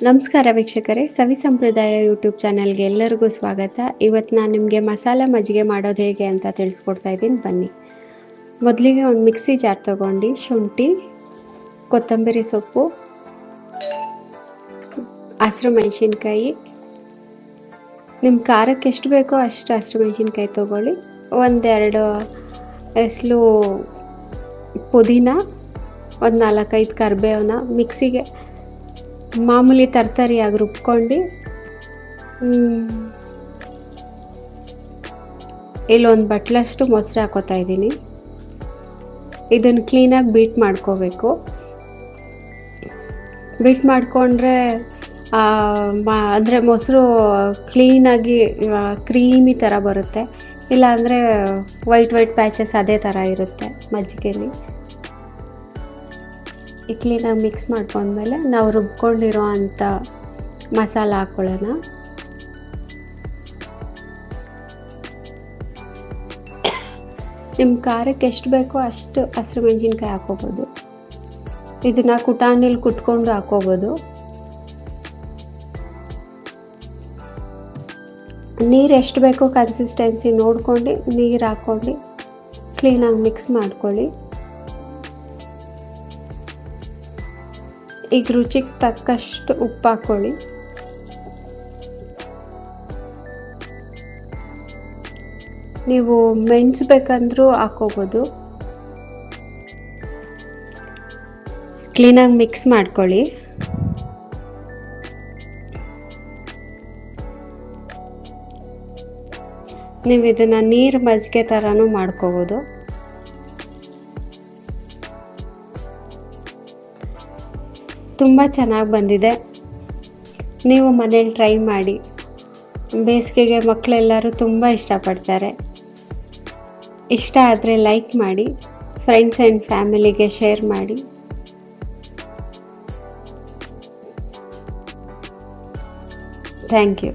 ನಮಸ್ಕಾರ ವೀಕ್ಷಕರೇ, ಸವಿ ಸಂಪ್ರದಾಯ ಯೂಟ್ಯೂಬ್ ಚಾನಲ್ಗೆ ಎಲ್ಲರಿಗೂ ಸ್ವಾಗತ. ಇವತ್ತು ನಾನು ನಿಮಗೆ ಮಸಾಲ ಮಜ್ಜಿಗೆ ಮಾಡೋದು ಹೇಗೆ ಅಂತ ತಿಳಿಸ್ಕೊಡ್ತಾ ಇದ್ದೀನಿ, ಬನ್ನಿ. ಮೊದಲಿಗೆ ಒಂದು ಮಿಕ್ಸಿ ಜಾರ್ ತೊಗೊಂಡು ಶುಂಠಿ, ಕೊತ್ತಂಬರಿ ಸೊಪ್ಪು, ಹಸಿರು ಮೆಣಸಿನ್ಕಾಯಿ, ನಿಮ್ಮ ಖಾರಕ್ಕೆ ಎಷ್ಟು ಬೇಕೋ ಅಷ್ಟು ಹಸಿರು ಮೆಣಸಿನ್ಕಾಯಿ ತೊಗೊಳ್ಳಿ. ಒಂದೆರಡು ಎಸ್ಲು ಪುದೀನ, ಒಂದು 4-5 ಕರಿಬೇವನ್ನ ಮಿಕ್ಸಿಗೆ ಮಾಮೂಲಿ ತರ್ತರಿಯಾಗಿ ರುಬ್ಕೊಂಡು, ಇಲ್ಲೊಂದು ಬಟ್ಲಷ್ಟು ಮೊಸರು ಹಾಕೋತಾ ಇದ್ದೀನಿ. ಇದನ್ನು ಕ್ಲೀನಾಗಿ ಬೀಟ್ ಮಾಡ್ಕೋಬೇಕು. ಬೀಟ್ ಮಾಡಿಕೊಂಡ್ರೆ ಅಂದರೆ ಮೊಸರು ಕ್ಲೀನಾಗಿ ಕ್ರೀಮಿ ಥರ ಬರುತ್ತೆ. ಇಲ್ಲಾಂದರೆ ವೈಟ್ ಪ್ಯಾಚಸ್ ಅದೇ ಥರ ಇರುತ್ತೆ ಮಜ್ಜಿಗೆಯಲ್ಲಿ. ಈ ಕ್ಲೀನಾಗಿ ಮಿಕ್ಸ್ ಮಾಡ್ಕೊಂಡ್ಮೇಲೆ ನಾವು ರುಬ್ಕೊಂಡಿರೋ ಅಂಥ ಮಸಾಲ ಹಾಕ್ಕೊಳ್ಳೋಣ. ನಿಮ್ಮ ಖಾರಕ್ಕೆ ಎಷ್ಟು ಬೇಕೋ ಅಷ್ಟು ಹಸಿರು ಮೆಣಸಿನ್ಕಾಯಿ ಹಾಕೋಬೋದು. ಇದನ್ನು ಕುಟಾಣಿಲಿ ಕುಟ್ಕೊಂಡು ಹಾಕೋಬೋದು. ನೀರು ಎಷ್ಟು ಬೇಕೋ ಕನ್ಸಿಸ್ಟೆನ್ಸಿ ನೋಡ್ಕೊಂಡು ನೀರು ಹಾಕ್ಕೊಂಡು ಕ್ಲೀನಾಗಿ ಮಿಕ್ಸ್ ಮಾಡ್ಕೊಳ್ಳಿ. ಈಗ ರುಚಿಗೆ ತಕ್ಕಷ್ಟು ಉಪ್ಪು ಹಾಕ್ಕೊಳ್ಳಿ. ನೀವು ಮೆಣಸು ಬೇಕಂದ್ರೂ ಹಾಕೋಬೋದು. ಕ್ಲೀನಾಗಿ ಮಿಕ್ಸ್ ಮಾಡ್ಕೊಳ್ಳಿ. ನೀವು ಇದನ್ನು ನೀರು ಮಜ್ಜಿಗೆ ಥರನೂ ಮಾಡ್ಕೋಬೋದು. ತುಂಬ ಚೆನ್ನಾಗಿ ಬಂದಿದೆ. ನೀವು ಮನೇಲಿ ಟ್ರೈ ಮಾಡಿ. ಬೇಸಿಗೆಗೆ ಮಕ್ಕಳೆಲ್ಲರೂ ತುಂಬ ಇಷ್ಟಪಡ್ತಾರೆ. ಇಷ್ಟ ಆದರೆ ಲೈಕ್ ಮಾಡಿ, ಫ್ರೆಂಡ್ಸ್ ಆ್ಯಂಡ್ ಫ್ಯಾಮಿಲಿಗೆ ಶೇರ್ ಮಾಡಿ. Thank you.